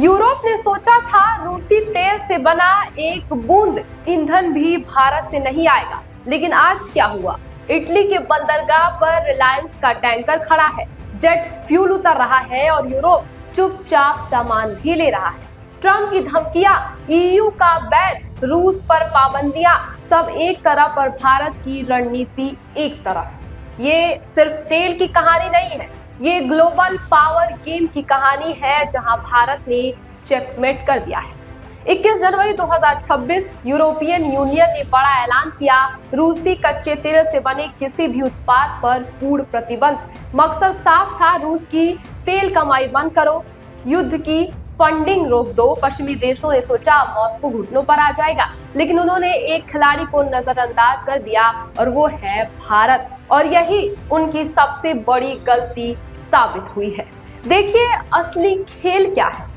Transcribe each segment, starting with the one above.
Europe ने सोचा था रूसी तेल से बना एक बूंद ईंधन भी भारत से नहीं आएगा, लेकिन आज क्या हुआ? इटली के बंदरगाह पर रिलायंस का टैंकर खड़ा है, जेट फ्यूल उतर रहा है और यूरोप चुपचाप सामान भी ले रहा है। ट्रंप की धमकियां, ईयू का बैन, रूस पर पाबंदियां, सब एक तरफ और भारत की रणनीति एक तरफ। ये सिर्फ तेल की कहानी नहीं है, ये ग्लोबल पावर गेम की कहानी है जहां भारत ने चेकमेट कर दिया है। 21 जनवरी 2026 यूरोपियन यूनियन ने बड़ा ऐलान किया, रूसी कच्चे तेल से बने किसी भी उत्पाद पर पूर्ण प्रतिबंध। मकसद साफ था, रूस की तेल कमाई बंद करो, युद्ध की फंडिंग रोक दो। पश्चिमी देशों ने सोचा मॉस्को घुटनों पर आ जाएगा, लेकिन उन्होंने एक खिलाड़ी को नजरअंदाज कर दिया और वो है भारत, और यही उनकी सबसे बड़ी गलती साबित हुई है। देखिए असली खेल क्या है।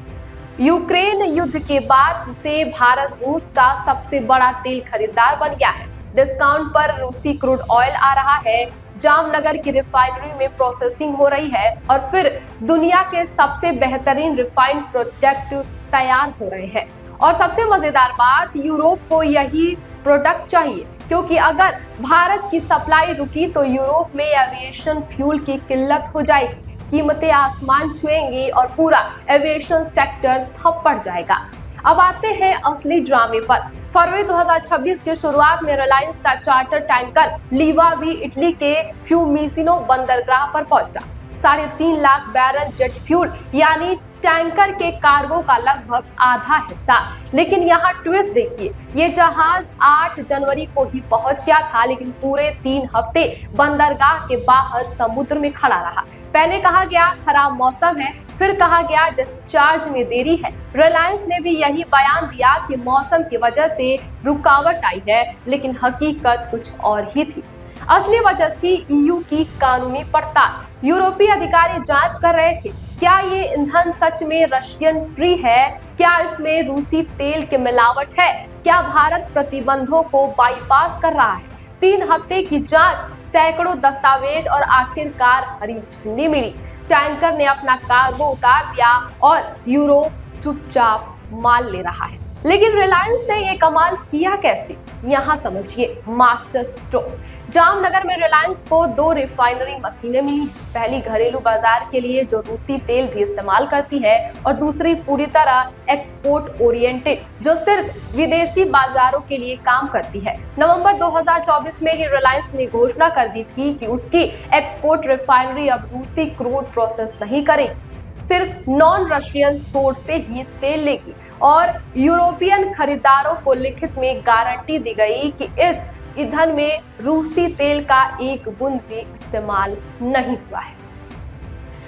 यूक्रेन युद्ध के बाद से भारत रूस का सबसे बड़ा तेल खरीदार बन गया है। डिस्काउंट पर रूसी क्रूड ऑयल आ रहा है, जामनगर की रिफाइनरी में प्रोसेसिंग हो रही है और फिर दुनिया के सबसे बेहतरीन रिफाइंड प्रोडक्ट तैयार हो रहे हैं। और सबसे मजेदार बात, यूरोप को यही प्रोडक्ट चाहिए, क्योंकि अगर भारत की सप्लाई रुकी तो यूरोप में एविएशन फ्यूल की किल्लत हो जाएगी, कीमतें आसमान छुएंगी और पूरा एविएशन सेक्टर ठप पड़ जाएगा। अब आते हैं असली ड्रामे पर। फरवरी 2026 की शुरुआत में रिलायंस का चार्टर टैंकर लीवावी इटली के फ्यूमिसिनो बंदरगाह पर पहुंचा। 3.5 लाख बैरल जेट फ्यूल यानी टैंकर के कार्गो का लगभग आधा हिस्सा। लेकिन यहाँ ट्विस्ट देखिए, ये जहाज 8 जनवरी को ही पहुंच गया था, लेकिन पूरे 3 हफ्ते बंदरगाह के बाहर समुद्र में खड़ा रहा। पहले कहा गया खराब मौसम है, फिर कहा गया डिस्चार्ज में देरी है। रिलायंस ने भी यही बयान दिया कि मौसम की वजह से रुकावट आई है, लेकिन हकीकत कुछ और ही थी। असली वजह थी ईयू की कानूनी पड़ताल। यूरोपीय अधिकारी जांच कर रहे थे, क्या ये ईंधन सच में रशियन फ्री है? क्या इसमें रूसी तेल की मिलावट है? क्या भारत प्रतिबंधों को बाईपास कर रहा है? 3 हफ्ते की जांच, सैकड़ों दस्तावेज और आखिरकार हरी झंडी मिली। टैंकर ने अपना कार्गो उतार दिया और यूरोप चुपचाप माल ले रहा है। लेकिन रिलायंस ने ये कमाल किया कैसे? यहाँ समझिए, मास्टर स्ट्रोक। जामनगर में रिलायंस को 2 रिफाइनरी मशीनें मिली। पहली घरेलू बाजार के लिए जो रूसी तेल भी इस्तेमाल करती है, और दूसरी पूरी तरह एक्सपोर्ट ओरिएंटेड जो सिर्फ विदेशी बाजारों के लिए काम करती है। नवंबर 2024 में ही रिलायंस ने घोषणा कर दी थी कि उसकी एक्सपोर्ट रिफाइनरी अब रूसी क्रूड प्रोसेस नहीं करेगी, सिर्फ नॉन रशियन सोर्स से ही तेल लेगी। और यूरोपियन खरीदारों को लिखित में गारंटी दी गई कि इस ईंधन में रूसी तेल का एक बूंद भी इस्तेमाल नहीं हुआ है।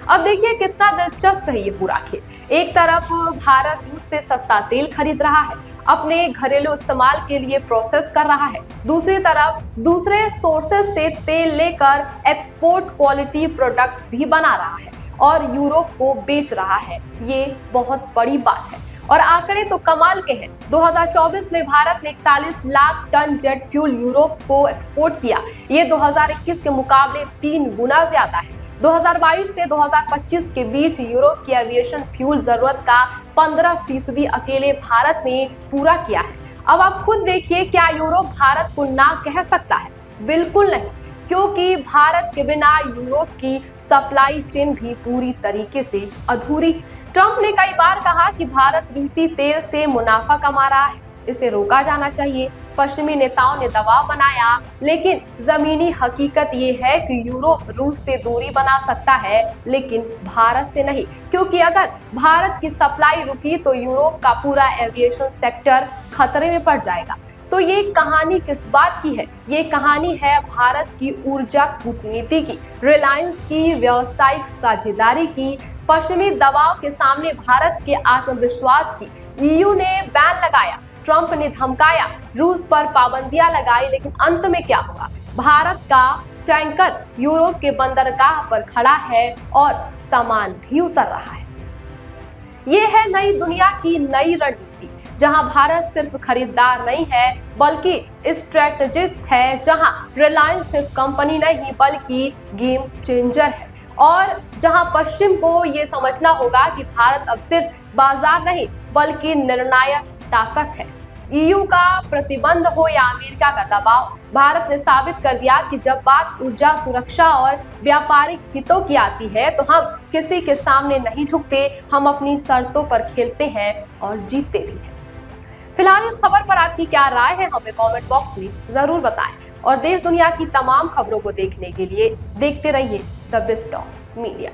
अब देखिए कितना दिलचस्प है ये पूरा खेल। एक तरफ भारत रूस से सस्ता तेल खरीद रहा है, अपने घरेलू इस्तेमाल के लिए प्रोसेस कर रहा है। दूसरी तरफ दूसरे सोर्सेस से तेल लेकर एक्सपोर्ट क्वालिटी प्रोडक्ट्स भी बना रहा है और यूरोप को बेच रहा है। ये बहुत बड़ी बात है और आंकड़े तो कमाल के हैं। 2024 में भारत ने 41 lakh tonne jet fuel Europe को एक्सपोर्ट किया। ये 2021 के मुकाबले 3 गुना ज्यादा है। 2022 से 2025 के बीच यूरोप की एविएशन फ्यूल जरूरत का 15% अकेले भारत ने पूरा किया है। अब आप खुद देखिए, क्या यूरोप भारत को ना कह सकता है? बिल्कुल नहीं, क्योंकि भारत के बिना यूरोप की सप्लाई चेन भी पूरी तरीके से अधूरी। ट्रंप ने कई बार कहा कि भारत रूसी तेल से मुनाफा कमा रहा है, इसे रोका जाना चाहिए। पश्चिमी नेताओं ने दबाव बनाया, लेकिन जमीनी हकीकत ये है कि यूरोप रूस से दूरी बना सकता है, लेकिन भारत से नहीं, क्योंकि अगर भारत की सप्लाई रुकी तो यूरोप का पूरा एविएशन सेक्टर खतरे में पड़ जाएगा। तो ये कहानी किस बात की है? ये कहानी है भारत की ऊर्जा कूटनीति की, रिलायंस की व्यावसायिक साझेदारी की, पश्चिमी दबाव के सामने भारत के आत्मविश्वास की। ईयू ने बैन लगाया, ट्रंप ने धमकाया, रूस पर पाबंदियां लगाई, लेकिन अंत में क्या हुआ? भारत का टैंकर यूरोप के बंदरगाह पर खड़ा है और सामान भी उतर रहा है। ये है नई दुनिया की नई रणनीति, जहां भारत सिर्फ खरीदार नहीं है बल्कि स्ट्रेटेजिस्ट है, जहां रिलायंस सिर्फ कंपनी नहीं बल्कि गेम चेंजर है। और जहां पश्चिम को ये समझना होगा कि भारत अब सिर्फ बाजार नहीं बल्कि निर्णायक ताकत है। ईयू का प्रतिबंध हो या अमेरिका का दबाव, भारत ने साबित कर दिया कि जब बात ऊर्जा सुरक्षा और व्यापारिक हितों की आती है तो हम किसी के सामने नहीं झुकते, हम अपनी शर्तों पर खेलते हैं और जीतते भी हैं। फिलहाल इस खबर पर आपकी क्या राय है, हमें कमेंट बॉक्स में जरूर बताएं और देश दुनिया की तमाम खबरों को देखने के लिए देखते रहिए द बेस्ट ऑफ मीडिया।